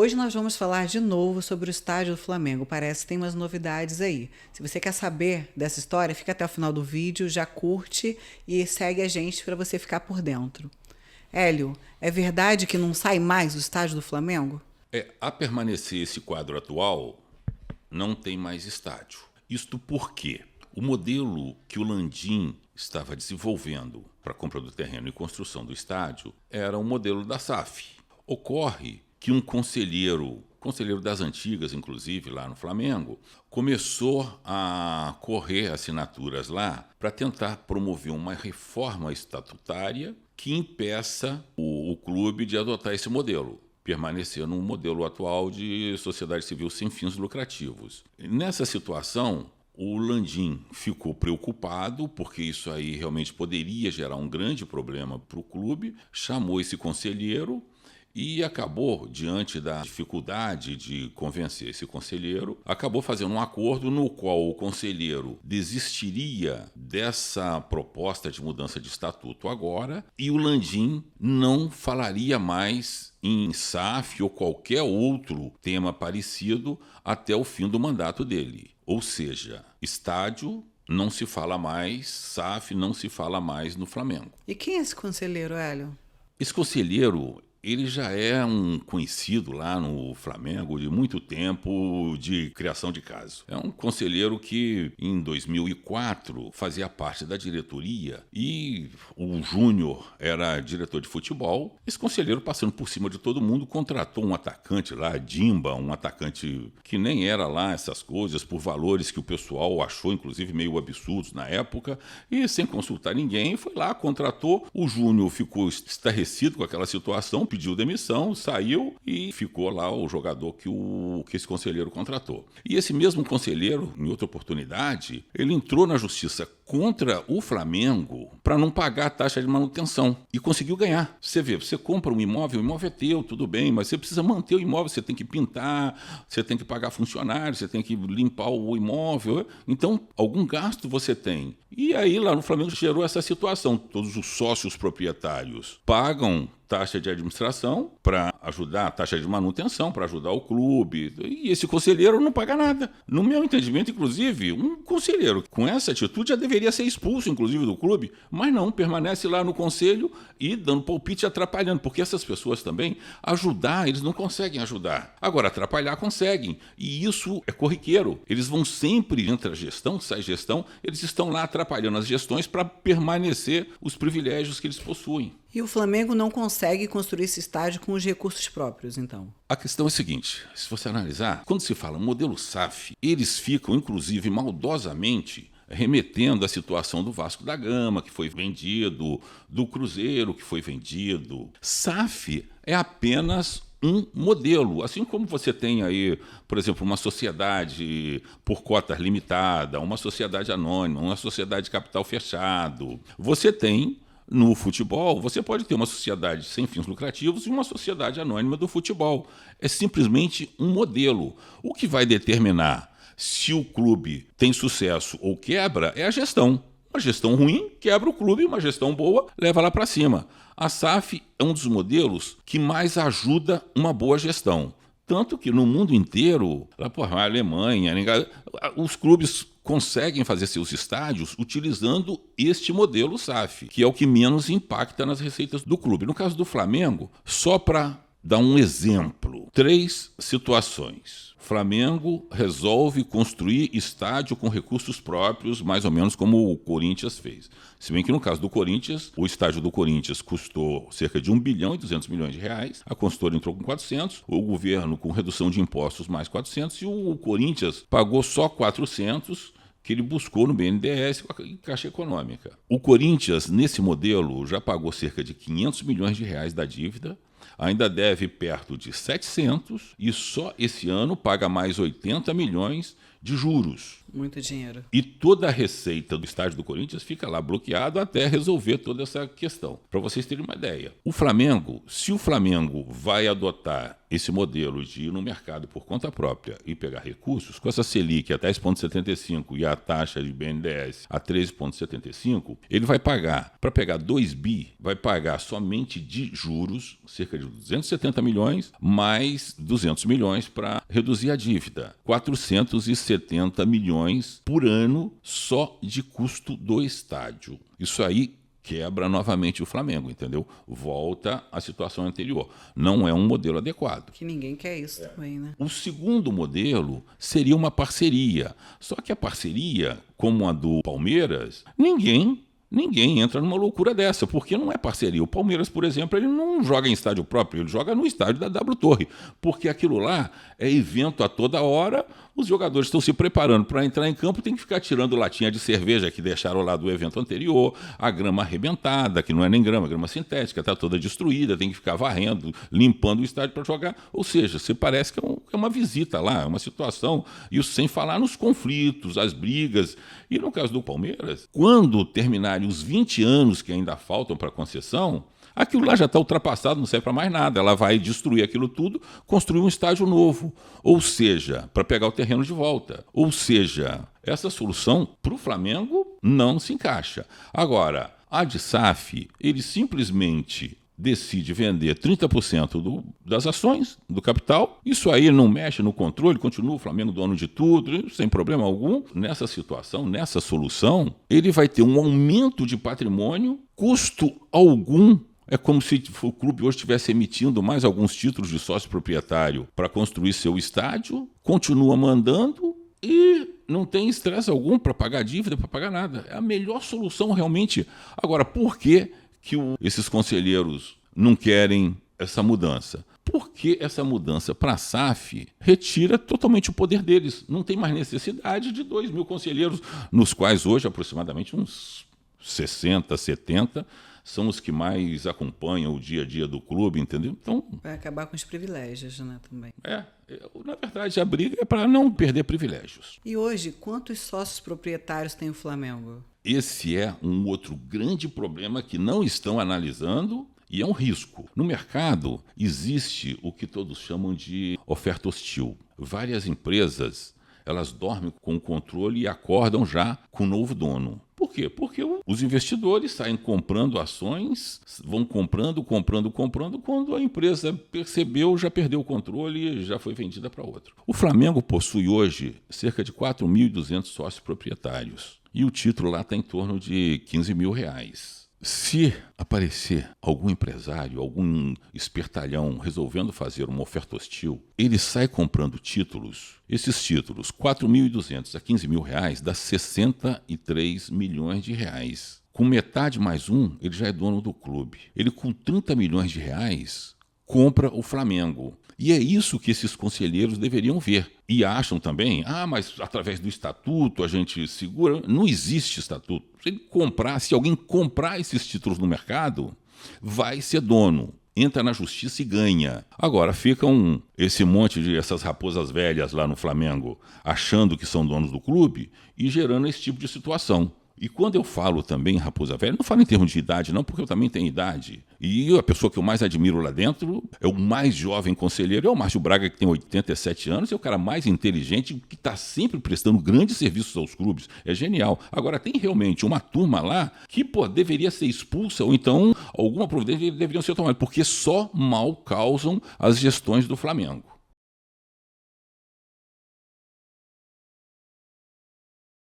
Hoje nós vamos falar de novo sobre o estádio do Flamengo. Parece que tem umas novidades aí. Se você quer saber dessa história, fica até o final do vídeo, já curte e segue a gente para você ficar por dentro. Hélio, é verdade que não sai mais o estádio do Flamengo? A permanecer esse quadro atual, não tem mais estádio. Isto porque o modelo que o Landim estava desenvolvendo para a compra do terreno e construção do estádio era um modelo da SAF. Ocorre que um conselheiro das antigas, inclusive, lá no Flamengo, começou a correr assinaturas lá para tentar promover uma reforma estatutária que impeça o clube de adotar esse modelo, permanecer no modelo atual de sociedade civil sem fins lucrativos. Nessa situação, o Landim ficou preocupado, porque isso aí realmente poderia gerar um grande problema para o clube, chamou esse conselheiro e acabou, diante da dificuldade de convencer esse conselheiro, acabou fazendo um acordo no qual o conselheiro desistiria dessa proposta de mudança de estatuto agora e o Landim não falaria mais em SAF ou qualquer outro tema parecido até o fim do mandato dele. Ou seja, estádio não se fala mais, SAF não se fala mais no Flamengo. E quem é esse conselheiro, Hélio? Esse conselheiro, ele já é um conhecido lá no Flamengo de muito tempo de criação de caso. É um conselheiro que, em 2004, fazia parte da diretoria e o Júnior era diretor de futebol. Esse conselheiro, passando por cima de todo mundo, contratou um atacante lá, Dimba, um atacante que nem era lá essas coisas, por valores que o pessoal achou, inclusive, meio absurdos na época, e sem consultar ninguém, foi lá, contratou. O Júnior ficou estarrecido com aquela situação, pediu demissão, saiu e ficou lá o jogador que esse conselheiro contratou. E esse mesmo conselheiro, em outra oportunidade, ele entrou na justiça contra o Flamengo para não pagar a taxa de manutenção e conseguiu ganhar. Você vê, você compra um imóvel, o imóvel é teu, tudo bem, mas você precisa manter o imóvel, você tem que pintar, você tem que pagar funcionário, você tem que limpar o imóvel, então algum gasto você tem. E aí lá no Flamengo gerou essa situação, todos os sócios proprietários pagam taxa de administração para ajudar, a taxa de manutenção para ajudar o clube, e esse conselheiro não paga nada. No meu entendimento, inclusive, um conselheiro com essa atitude já deveria ser expulso, inclusive, do clube, mas não, permanece lá no conselho e dando palpite, atrapalhando, porque essas pessoas também, ajudar, eles não conseguem ajudar. Agora, atrapalhar conseguem, e isso é corriqueiro. Eles vão sempre, entra a gestão, sai gestão, eles estão lá atrapalhando as gestões para permanecer os privilégios que eles possuem. E o Flamengo não consegue construir esse estádio com os recursos próprios, então? A questão é a seguinte, se você analisar, quando se fala modelo SAF, eles ficam, inclusive, maldosamente remetendo à situação do Vasco da Gama, que foi vendido, do Cruzeiro, que foi vendido. SAF é apenas um modelo, assim como você tem aí, por exemplo, uma sociedade por cotas limitada, uma sociedade anônima, uma sociedade de capital fechado. Você tem no futebol, você pode ter uma sociedade sem fins lucrativos e uma sociedade anônima do futebol. É simplesmente um modelo. O que vai determinar se o clube tem sucesso ou quebra é a gestão. Uma gestão ruim quebra o clube, uma gestão boa leva lá para cima. A SAF é um dos modelos que mais ajuda uma boa gestão. Tanto que no mundo inteiro, lá por a Alemanha, os clubes conseguem fazer seus estádios utilizando este modelo SAF, que é o que menos impacta nas receitas do clube. No caso do Flamengo, só para dar um exemplo, 3 situações. Flamengo resolve construir estádio com recursos próprios, mais ou menos como o Corinthians fez. Se bem que no caso do Corinthians, o estádio do Corinthians custou cerca de 1 bilhão e 200 milhões de reais, a construtora entrou com 400, o governo com redução de impostos mais 400 e o Corinthians pagou só 400, que ele buscou no BNDES e Caixa Econômica. O Corinthians, nesse modelo, já pagou cerca de 500 milhões de reais da dívida, ainda deve perto de 700 e só esse ano paga mais 80 milhões de juros. Muito dinheiro. E toda a receita do estádio do Corinthians fica lá bloqueado até resolver toda essa questão. Para vocês terem uma ideia. O Flamengo, se o Flamengo vai adotar esse modelo de ir no mercado por conta própria e pegar recursos, com essa Selic a 10,75 e a taxa de BNDES a 13,75, ele vai pagar, para pegar 2 bi, vai pagar somente de juros, cerca de 270 milhões, mais 200 milhões para reduzir a dívida. 470 milhões por ano só de custo do estádio. Isso aí quebra novamente o Flamengo, entendeu? Volta à situação anterior. Não é um modelo adequado. Que ninguém quer isso também, né? O segundo modelo seria uma parceria. Só que a parceria, como a do Palmeiras, ninguém entra numa loucura dessa, porque não é parceria. O Palmeiras, por exemplo, ele não joga em estádio próprio, ele joga no estádio da W Torre, porque aquilo lá é evento a toda hora, os jogadores estão se preparando para entrar em campo, tem que ficar tirando latinha de cerveja que deixaram lá do evento anterior, a grama arrebentada, que não é nem grama, grama sintética, está toda destruída, tem que ficar varrendo, limpando o estádio para jogar. Ou seja, você parece que é uma visita lá, é uma situação, isso sem falar nos conflitos, as brigas. E no caso do Palmeiras, quando terminarem os 20 anos que ainda faltam para a concessão, aquilo lá já está ultrapassado, não serve para mais nada. Ela vai destruir aquilo tudo, construir um estádio novo. Ou seja, para pegar o terreno de volta. Ou seja, essa solução para o Flamengo não se encaixa. Agora, a de SAF, ele simplesmente decide vender 30% das ações, do capital. Isso aí não mexe no controle, continua o Flamengo dono de tudo, sem problema algum. Nessa situação, nessa solução, ele vai ter um aumento de patrimônio, custo algum. É como se o clube hoje estivesse emitindo mais alguns títulos de sócio proprietário para construir seu estádio, continua mandando e não tem estresse algum para pagar dívida, para pagar nada. É a melhor solução realmente. Agora, por que esses conselheiros não querem essa mudança? Porque essa mudança para a SAF retira totalmente o poder deles. Não tem mais necessidade de 2 mil conselheiros, nos quais hoje aproximadamente uns 60, 70 são os que mais acompanham o dia a dia do clube, entendeu? Então, vai acabar com os privilégios, né, também. Na verdade, a briga é para não perder privilégios. E hoje, quantos sócios proprietários tem o Flamengo? Esse é um outro grande problema que não estão analisando e é um risco. No mercado existe o que todos chamam de oferta hostil. Várias empresas, elas dormem com o controle e acordam já com o novo dono. Por quê? Porque os investidores saem comprando ações, vão comprando, quando a empresa percebeu, já perdeu o controle e já foi vendida para outro. O Flamengo possui hoje cerca de 4.200 sócios proprietários. E o título lá está em torno de R$15 mil. Se aparecer algum empresário, algum espertalhão resolvendo fazer uma oferta hostil, ele sai comprando títulos. Esses títulos, 4.200 a R$15 mil, dá 63 milhões de reais. Com metade mais um, ele já é dono do clube. Ele, com 30 milhões de reais, compra o Flamengo. E é isso que esses conselheiros deveriam ver. E acham também, mas através do estatuto a gente segura. Não existe estatuto. Se alguém comprar esses títulos no mercado, vai ser dono. Entra na justiça e ganha. Agora ficam essas raposas velhas lá no Flamengo, achando que são donos do clube e gerando esse tipo de situação. E quando eu falo também raposa velha, não falo em termos de idade não, porque eu também tenho idade. E a pessoa que eu mais admiro lá dentro é o mais jovem conselheiro, é o Márcio Braga, que tem 87 anos, é o cara mais inteligente, que está sempre prestando grandes serviços aos clubes. É genial. Agora, tem realmente uma turma lá que deveria ser expulsa, ou então alguma providência deveriam ser tomadas, porque só mal causam as gestões do Flamengo.